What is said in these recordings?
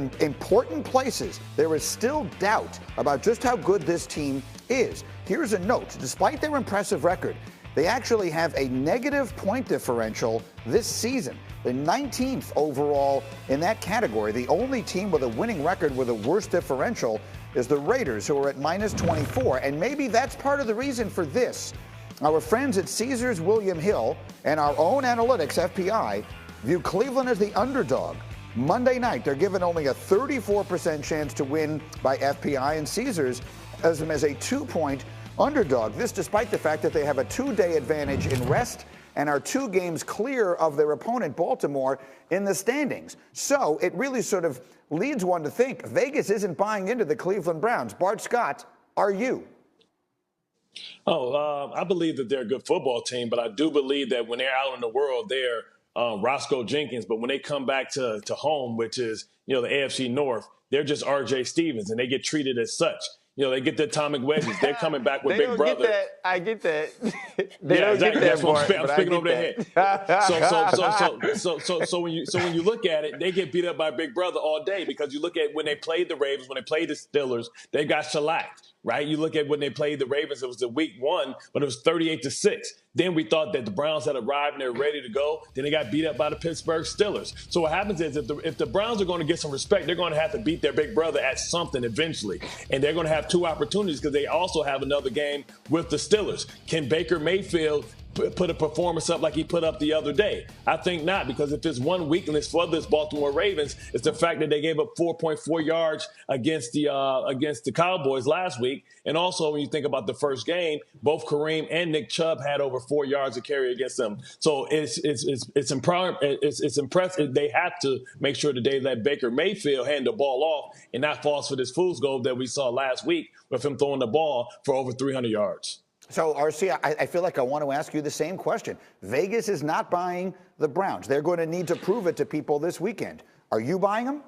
in important places, there is still doubt about just how good this team is. Here's a note. Despite their impressive record, they actually have a negative point differential this season. They're 19th overall in that category. The only team with a winning record with a worse differential is the Raiders, who are at minus 24. And maybe that's part of the reason for this. Our friends at Caesars William Hill and our own analytics, FPI, view Cleveland as the underdog. Monday night, they're given only a 34% chance to win by FPI, and Caesars has them as a 2-point underdog. This despite the fact that they have a 2-day advantage in rest and are 2 games clear of their opponent, Baltimore, in the standings. So it really sort of leads one to think Vegas isn't buying into the Cleveland Browns. Bart Scott, are you? I believe that they're a good football team, but I do believe that when they're out in the world, they're Roscoe Jenkins. But when they come back to home, which is, the AFC North, they're just R.J. Stevens, and they get treated as such. They get the atomic wedges. They're coming back with Big Brother. Get that. I get that. Yeah, exactly. That's what I'm speaking over their head. So when you look at it, they get beat up by Big Brother all day, because you look at when they played the Ravens, when they played the Steelers, they got shellacked, right? You look at when they played the Ravens, it was the week 1, but it was 38-6. Then we thought that the Browns had arrived and they were ready to go. Then they got beat up by the Pittsburgh Steelers. So what happens is if the Browns are going to get some respect, they're going to have to beat their big brother at something eventually. And they're going to have 2 opportunities, because they also have another game with the Steelers. Can Baker Mayfield put a performance up like he put up the other day? I think not, because if there's one weakness for this Baltimore Ravens, it's the fact that they gave up 4.4 yards against the Cowboys last week. And also, when you think about the first game, both Kareem and Nick Chubb had over 4 yards to carry against them. So it's impressive. They have to make sure that they let Baker Mayfield hand the ball off and not fall for this fool's gold that we saw last week with him throwing the ball for over 300 yards. So, RC, I feel like I want to ask you the same question. Vegas is not buying the Browns. They're going to need to prove it to people this weekend. Are you buying them?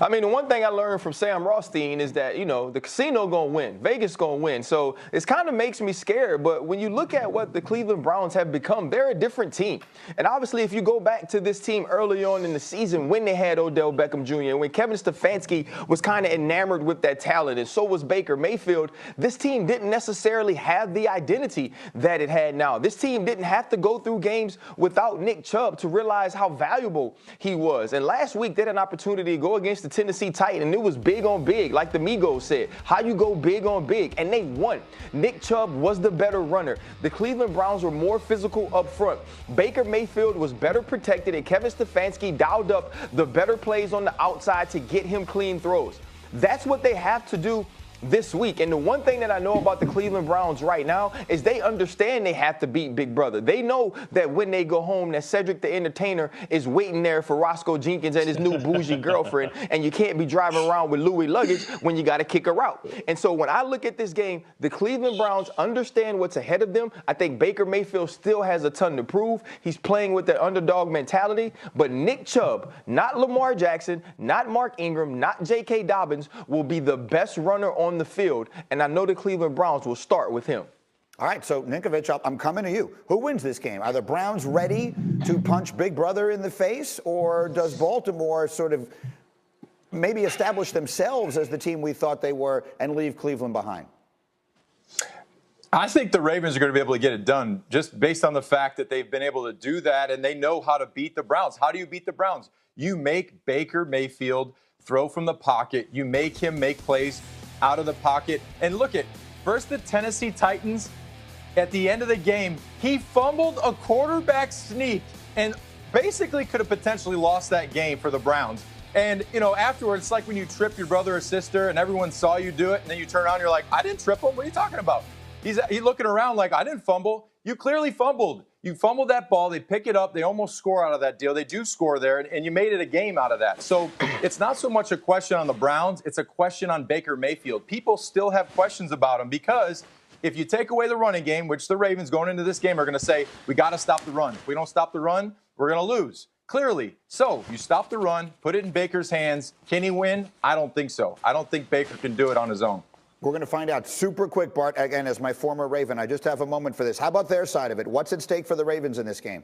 I mean, the one thing I learned from Sam Rothstein is that, the casino going to win. Vegas going to win. So it kind of makes me scared. But when you look at what the Cleveland Browns have become, they're a different team. And obviously, if you go back to this team early on in the season when they had Odell Beckham Jr., when Kevin Stefanski was kind of enamored with that talent, and so was Baker Mayfield, this team didn't necessarily have the identity that it had now. This team didn't have to go through games without Nick Chubb to realize how valuable he was. And last week, they had an opportunity to go against the Tennessee Titans, and it was big on big, like the Migos said. How you go big on big, and they won. Nick Chubb was the better runner. The Cleveland Browns were more physical up front. Baker Mayfield was better protected, and Kevin Stefanski dialed up the better plays on the outside to get him clean throws. That's what they have to do this week. And the one thing that I know about the Cleveland Browns right now is they understand they have to beat Big Brother. They know that when they go home, that Cedric the Entertainer is waiting there for Roscoe Jenkins and his new bougie girlfriend, and you can't be driving around with Louis luggage when you got to kick her out. And so when I look at this game, the Cleveland Browns understand what's ahead of them. I think Baker Mayfield still has a ton to prove. He's playing with the underdog mentality, but Nick Chubb, not Lamar Jackson, not Mark Ingram, not J.K. Dobbins, will be the best runner on the field, and I know the Cleveland Browns will start with him. All right, so Ninkovich, I'm coming to you. Who wins this game? Are the Browns ready to punch Big Brother in the face, or does Baltimore sort of maybe establish themselves as the team we thought they were and leave Cleveland behind? I think the Ravens are going to be able to get it done just based on the fact that they've been able to do that, and they know how to beat the Browns. How do you beat the Browns? You make Baker Mayfield throw from the pocket. You make him make plays out of the pocket. And look at, versus the Tennessee Titans, at the end of the game, he fumbled a quarterback sneak and basically could have potentially lost that game for the Browns. And, afterwards, it's like when you trip your brother or sister and everyone saw you do it, and then you turn around and you're like, I didn't trip him. What are you talking about? He's looking around like, I didn't fumble. You clearly fumbled. You fumbled that ball. They pick it up. They almost score out of that deal. They do score there, and you made it a game out of that. So it's not so much a question on the Browns. It's a question on Baker Mayfield. People still have questions about him because if you take away the running game, which the Ravens going into this game are going to say, we got to stop the run. If we don't stop the run, we're going to lose. Clearly. So you stop the run, put it in Baker's hands. Can he win? I don't think so. I don't think Baker can do it on his own. We're going to find out super quick, Bart. Again, as my former Raven, I just have a moment for this. How about their side of it? What's at stake for the Ravens in this game?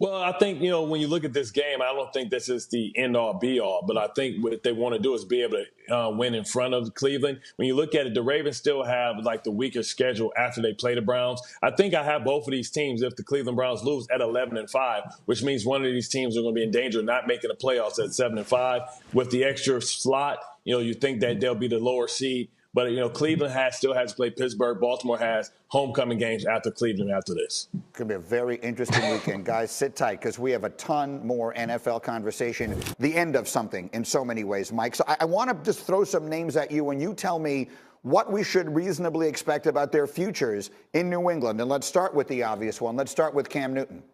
Well, I think, when you look at this game, I don't think this is the end-all, be-all. But I think what they want to do is be able to win in front of Cleveland. When you look at it, the Ravens still have, the weaker schedule after they play the Browns. I think I have both of these teams, if the Cleveland Browns lose, at 11-5, which means one of these teams are going to be in danger of not making the playoffs at 7-5. With the extra slot, you think that they'll be the lower seed. But, Cleveland still has to play Pittsburgh. Baltimore has homecoming games after Cleveland after this. It's going to be a very interesting weekend. Guys, sit tight because we have a ton more NFL conversation, the end of something in so many ways, Mike. So I want to just throw some names at you and you tell me what we should reasonably expect about their futures in New England. And let's start with the obvious one. Let's start with Cam Newton.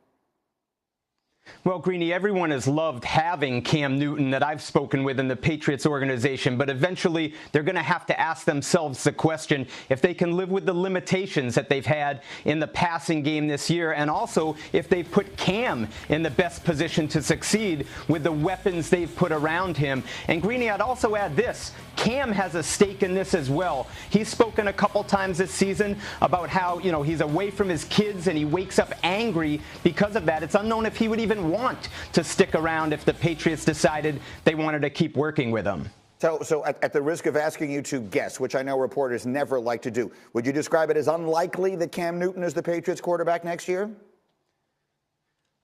Well, Greeny, everyone has loved having Cam Newton that I've spoken with in the Patriots organization, but eventually they're going to have to ask themselves the question if they can live with the limitations that they've had in the passing game this year, and also if they've put Cam in the best position to succeed with the weapons they've put around him. And Greeny, I'd also add this. Cam has a stake in this as well. He's spoken a couple times this season about how, he's away from his kids and he wakes up angry because of that. It's unknown if he would even want to stick around if the Patriots decided they wanted to keep working with him. So at the risk of asking you to guess, which I know reporters never like to do, would you describe it as unlikely that Cam Newton is the Patriots quarterback next year?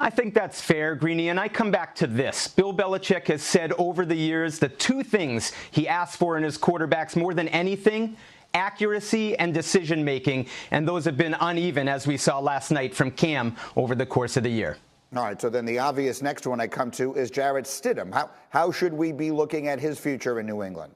I think that's fair, Greeny, and I come back to this. Bill Belichick has said over the years the two things he asks for in his quarterbacks more than anything: accuracy and decision-making, and those have been uneven, as we saw last night from Cam over the course of the year. All right, so then the obvious next one I come to is Jarrett Stidham. How should we be looking at his future in New England?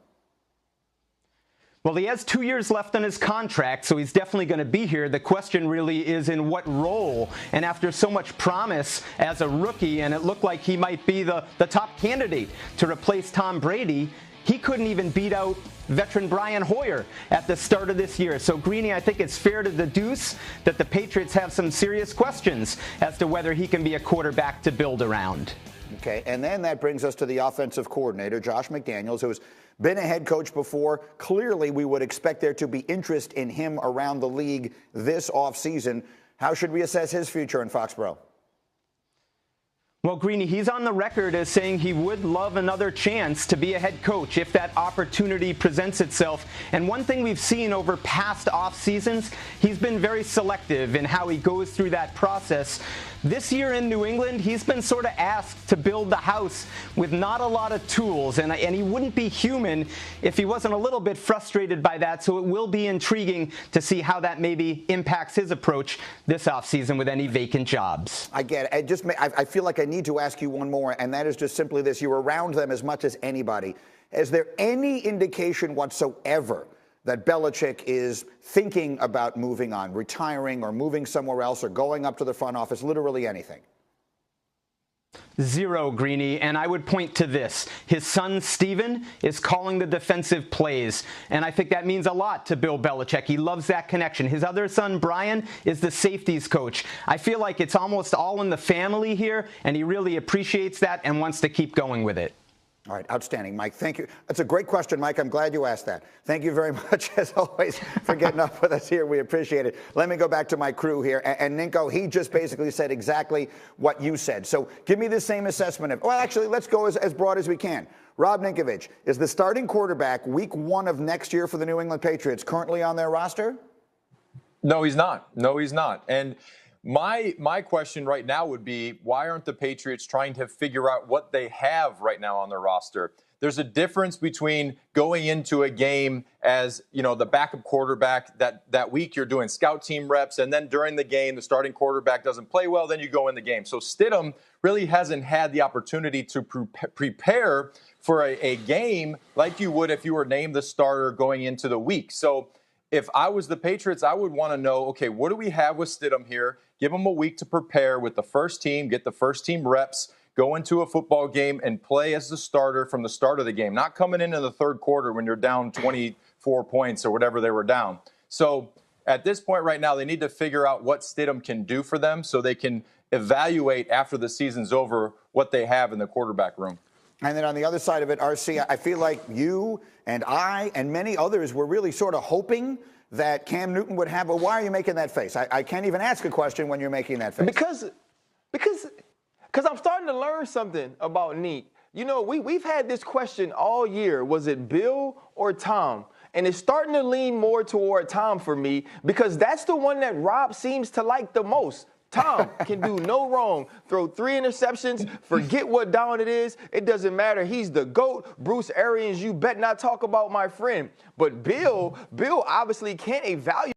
Well, he has 2 years left on his contract, so he's definitely going to be here. The question really is in what role. And after so much promise as a rookie, and it looked like he might be the top candidate to replace Tom Brady, he couldn't even beat out veteran Brian Hoyer at the start of this year. So, Greeny, I think it's fair to deduce that the Patriots have some serious questions as to whether he can be a quarterback to build around. Okay, and then that brings us to the offensive coordinator, Josh McDaniels, who's been a head coach before. Clearly, we would expect there to be interest in him around the league this offseason. How should we assess his future in Foxborough? Well, Greeny, he's on the record as saying he would love another chance to be a head coach if that opportunity presents itself. And one thing we've seen over past off seasons, he's been very selective in how he goes through that process. This year in New England, he's been sort of asked to build the house with not a lot of tools, and he wouldn't be human if he wasn't a little bit frustrated by that. So it will be intriguing to see how that maybe impacts his approach this offseason with any vacant jobs. I get it. I feel like I need to ask you one more, and that is just simply this. You're around them as much as anybody. Is there any indication whatsoever that Belichick is thinking about moving on, retiring, or moving somewhere else, or going up to the front office, literally anything? Zero, Greeny, and I would point to this. His son, Steven, is calling the defensive plays, and I think that means a lot to Bill Belichick. He loves that connection. His other son, Brian, is the safeties coach. I feel like it's almost all in the family here, and he really appreciates that and wants to keep going with it. All right, outstanding, Mike. Thank you. That's a great question, Mike. I'm glad you asked that. Thank you very much, as always, for getting up with us here. We appreciate it. Let me go back to my crew here. And Ninko, he just basically said exactly what you said. So give me the same assessment of, well, actually, let's go as broad as we can. Rob Ninkovich, is the starting quarterback week 1 of next year for the New England Patriots currently on their roster? No, he's not. No, he's not. And my question right now would be, why aren't the Patriots trying to figure out what they have right now on their roster? There's a difference between going into a game as, the backup quarterback that week you're doing scout team reps, and then during the game the starting quarterback doesn't play well, then you go in the game. So Stidham really hasn't had the opportunity to prepare for a game like you would if you were named the starter going into the week. So if I was the Patriots, I would want to know, okay, what do we have with Stidham here? Give him a week to prepare with the first team, get the first team reps, go into a football game and play as the starter from the start of the game, not coming in the third quarter when you're down 24 points or whatever they were down. So at this point right now, they need to figure out what Stidham can do for them so they can evaluate after the season's over what they have in the quarterback room. And then on the other side of it, RC, I feel like you and I and many others were really sort of hoping that Cam Newton would have. Well, why are you making that face? I can't even ask a question when you're making that face. Because Because I'm starting to learn something about Neek. You know, we've had this question all year. Was it Bill or Tom? And it's starting to lean more toward Tom for me because that's the one that Rob seems to like the most. Tom can do no wrong. Throw 3 interceptions, forget what down it is. It doesn't matter. He's the GOAT. Bruce Arians, you bet not talk about my friend. But Bill obviously can't evaluate.